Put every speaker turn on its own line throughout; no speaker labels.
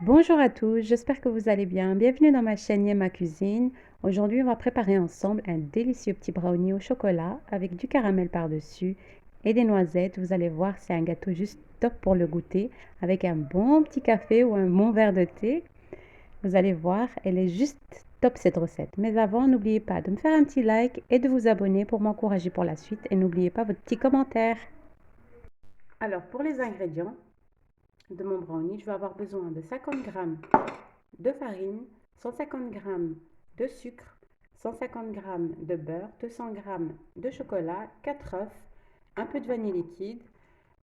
Bonjour à tous, j'espère que vous allez bien. Bienvenue dans ma chaîne Yema Cuisine. Aujourd'hui, on va préparer ensemble un délicieux petit brownie au chocolat avec du caramel par-dessus et des noisettes. Vous allez voir, c'est un gâteau juste top pour le goûter avec un bon petit café ou un bon verre de thé. Vous allez voir, elle est juste top cette recette. Mais avant, n'oubliez pas de me faire un petit like et de vous abonner pour m'encourager pour la suite. Et n'oubliez pas votre petit commentaire. Alors, pour les ingrédients de mon brownie, je vais avoir besoin de 50 g de farine, 150 g de sucre, 150 g de beurre, 200 g de chocolat, 4 œufs, un peu de vanille liquide,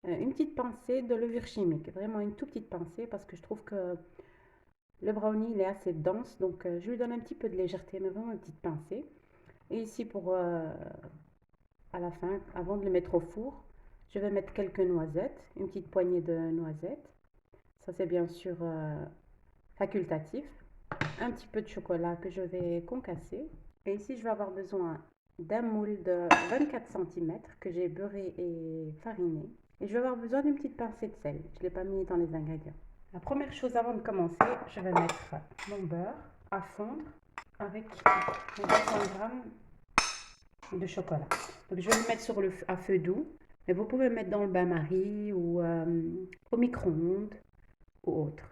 une petite pincée de levure chimique, vraiment une toute petite pincée parce que je trouve que le brownie il est assez dense, donc je lui donne un petit peu de légèreté, mais vraiment une petite pincée. Et ici pour à la fin, avant de le mettre au four, je vais mettre quelques noisettes, une petite poignée de noisettes. Ça c'est bien sûr facultatif. Un petit peu de chocolat que je vais concasser. Et ici, je vais avoir besoin d'un moule de 24 cm que j'ai beurré et fariné. Et je vais avoir besoin d'une petite pincée de sel. Je ne l'ai pas mis dans les ingrédients. La première chose avant de commencer, je vais mettre mon beurre à fondre avec mes 200 g de chocolat. Donc je vais le mettre à feu doux, mais vous pouvez le mettre dans le bain-marie ou au micro-ondes ou autre.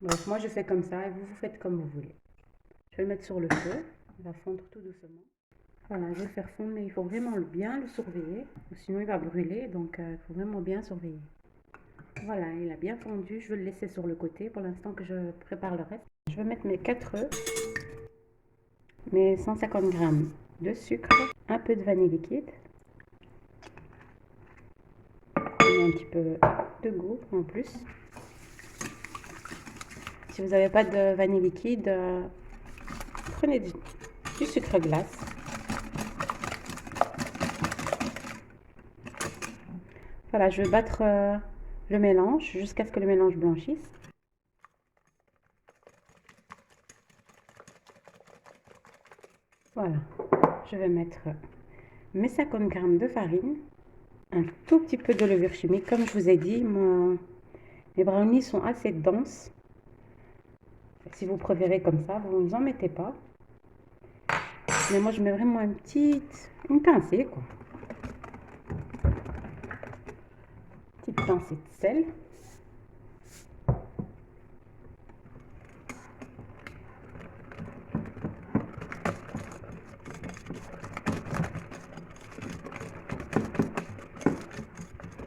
Donc moi je fais comme ça et vous faites comme vous voulez. Je vais le mettre sur le feu, il va fondre tout doucement. Voilà, je vais le faire fondre, mais il faut vraiment bien le surveiller, sinon il va brûler, donc il faut vraiment bien surveiller. Voilà, il a bien fondu, je vais le laisser sur le côté pour l'instant que je prépare le reste. Je vais mettre mes 4 œufs, mes 150 g de sucre, un peu de vanille liquide, et un petit peu de goût en plus. Si vous n'avez pas de vanille liquide, prenez du sucre glace. Voilà, je vais battre le mélange jusqu'à ce que le mélange blanchisse. Voilà, je vais mettre mes 50 g de farine, un tout petit peu de levure chimique. Comme je vous ai dit, mes brownies sont assez denses. Si vous préférez comme ça, vous ne en mettez pas. Mais moi, je mets vraiment une pincée, quoi. Petite pincée de sel.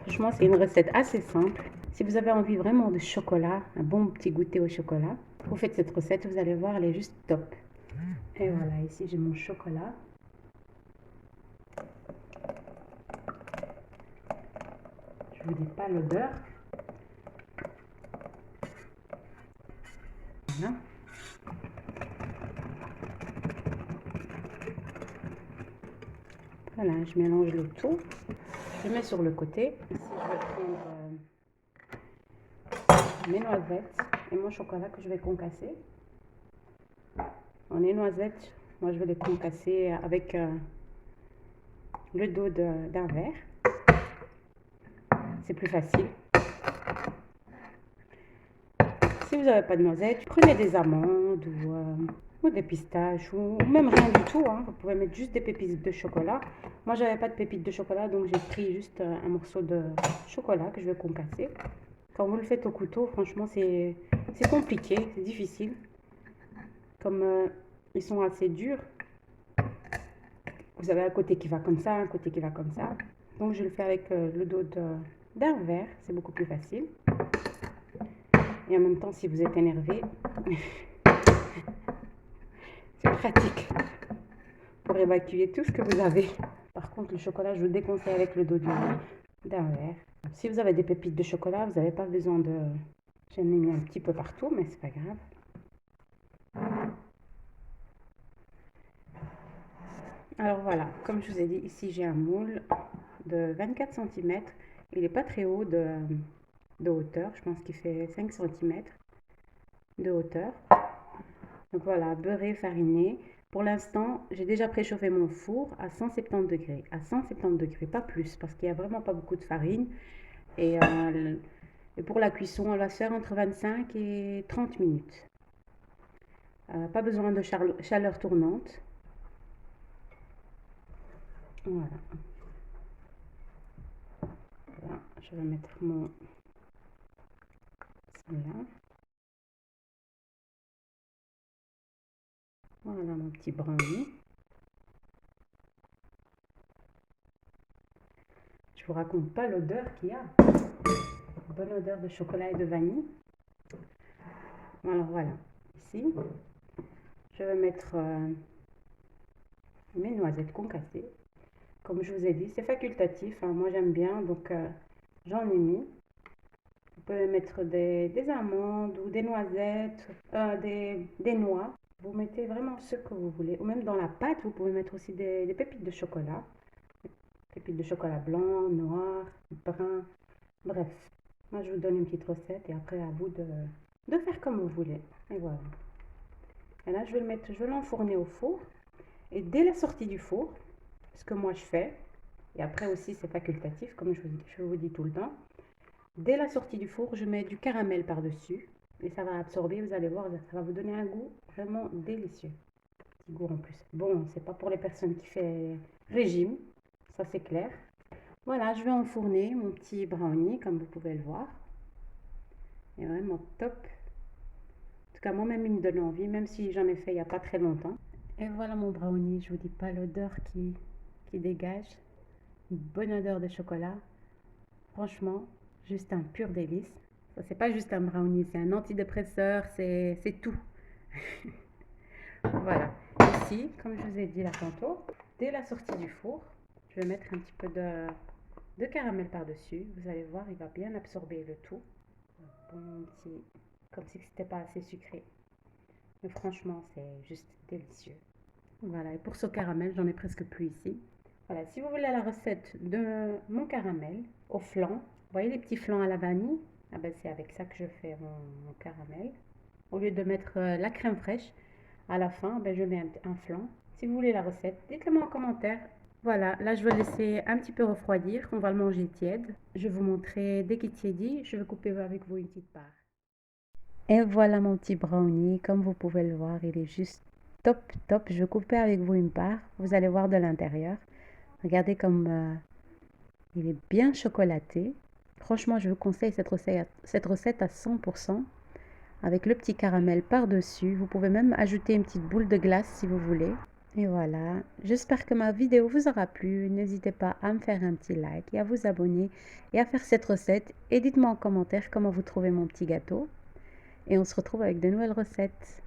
Franchement, c'est une recette assez simple. Si vous avez envie vraiment de chocolat, un bon petit goûter au chocolat, vous faites cette recette, vous allez voir, elle est juste top. Et voilà, ici j'ai mon chocolat. Je vous dis pas l'odeur. Voilà. Voilà, je mélange le tout. Je mets sur le côté. Ici, je vais prendre mes noisettes et mon chocolat que je vais concasser. Les noisettes, moi je vais les concasser avec le dos d'un verre. C'est plus facile. Si vous n'avez pas de noisettes, prenez des amandes ou des pistaches ou même rien du tout. Hein. Vous pouvez mettre juste des pépites de chocolat. Moi, j'avais pas de pépites de chocolat, donc j'ai pris juste un morceau de chocolat que je vais concasser. Quand vous le faites au couteau, franchement, c'est compliqué, c'est difficile. Comme ils sont assez durs, vous avez un côté qui va comme ça, un côté qui va comme ça. Donc, je le fais avec le dos d'un verre, c'est beaucoup plus facile. Et en même temps, si vous êtes énervé, c'est pratique pour évacuer tout ce que vous avez. Par contre, le chocolat, je vous déconseille avec le dos d'un verre. Si vous avez des pépites de chocolat, vous n'avez pas besoin de... J'en ai mis un petit peu partout, mais c'est pas grave. Alors voilà, comme je vous ai dit, ici j'ai un moule de 24 cm. Il n'est pas très haut de hauteur, je pense qu'il fait 5 cm de hauteur. Donc voilà, beurré, fariné. Pour l'instant, j'ai déjà préchauffé mon four à 170 degrés. À 170 degrés, pas plus, parce qu'il n'y a vraiment pas beaucoup de farine. Et Et pour la cuisson, elle va se faire entre 25 et 30 minutes. Pas besoin de chaleur tournante. Voilà. Voilà. Je vais mettre mon... Voilà. Voilà mon petit brownie. Je vous raconte pas l'odeur qu'il y a. Bonne odeur de chocolat et de vanille. Alors voilà, ici, je vais mettre mes noisettes concassées. Comme je vous ai dit, c'est facultatif, hein. Moi j'aime bien, donc j'en ai mis. Vous pouvez mettre des amandes ou des noisettes, des noix. Vous mettez vraiment ce que vous voulez. Ou même dans la pâte, vous pouvez mettre aussi des pépites de chocolat. Pépites de chocolat blanc, noir, brun. Bref, moi je vous donne une petite recette et après à vous de faire comme vous voulez. Et voilà. Et là je vais l'enfourner au four. Et dès la sortie du four, ce que moi je fais, et après aussi c'est facultatif comme je vous dis tout le temps, dès la sortie du four, je mets du caramel par-dessus et ça va absorber, vous allez voir, ça va vous donner un goût vraiment délicieux. Petit goût en plus. Bon, c'est pas pour les personnes qui font régime, ça c'est clair. Voilà, je vais enfourner mon petit brownie comme vous pouvez le voir. Il est vraiment top. En tout cas, moi-même, il me donne envie, même si j'en ai fait il n'y a pas très longtemps. Et voilà mon brownie, je vous dis pas l'odeur qui dégage. Une bonne odeur de chocolat. Franchement, juste un pur délice. Ça, c'est pas juste un brownie, c'est un antidépresseur, c'est tout. Voilà. Ici, comme je vous ai dit là tantôt, dès la sortie du four, je vais mettre un petit peu de caramel par-dessus. Vous allez voir, il va bien absorber le tout. Bon petit, comme si c'était pas assez sucré. Mais franchement, c'est juste délicieux. Voilà, et pour ce caramel, j'en ai presque plus ici. Voilà, si vous voulez la recette de mon caramel au flan, vous voyez les petits flans à la vanille? Ah ben c'est avec ça que je fais mon caramel. Au lieu de mettre la crème fraîche, à la fin, ben je mets un flan. Si vous voulez la recette, dites-le moi en commentaire. Voilà, là je vais laisser un petit peu refroidir. On va le manger tiède. Je vais vous montrer dès qu'il tiédit. Je vais couper avec vous une petite part. Et voilà mon petit brownie. Comme vous pouvez le voir, il est juste top, top. Je vais couper avec vous une part. Vous allez voir de l'intérieur. Regardez comme il est bien chocolaté. Franchement, je vous conseille cette recette à 100%. Avec le petit caramel par-dessus. Vous pouvez même ajouter une petite boule de glace si vous voulez. Et voilà, j'espère que ma vidéo vous aura plu. N'hésitez pas à me faire un petit like et à vous abonner et à faire cette recette. Et dites-moi en commentaire comment vous trouvez mon petit gâteau. Et on se retrouve avec de nouvelles recettes.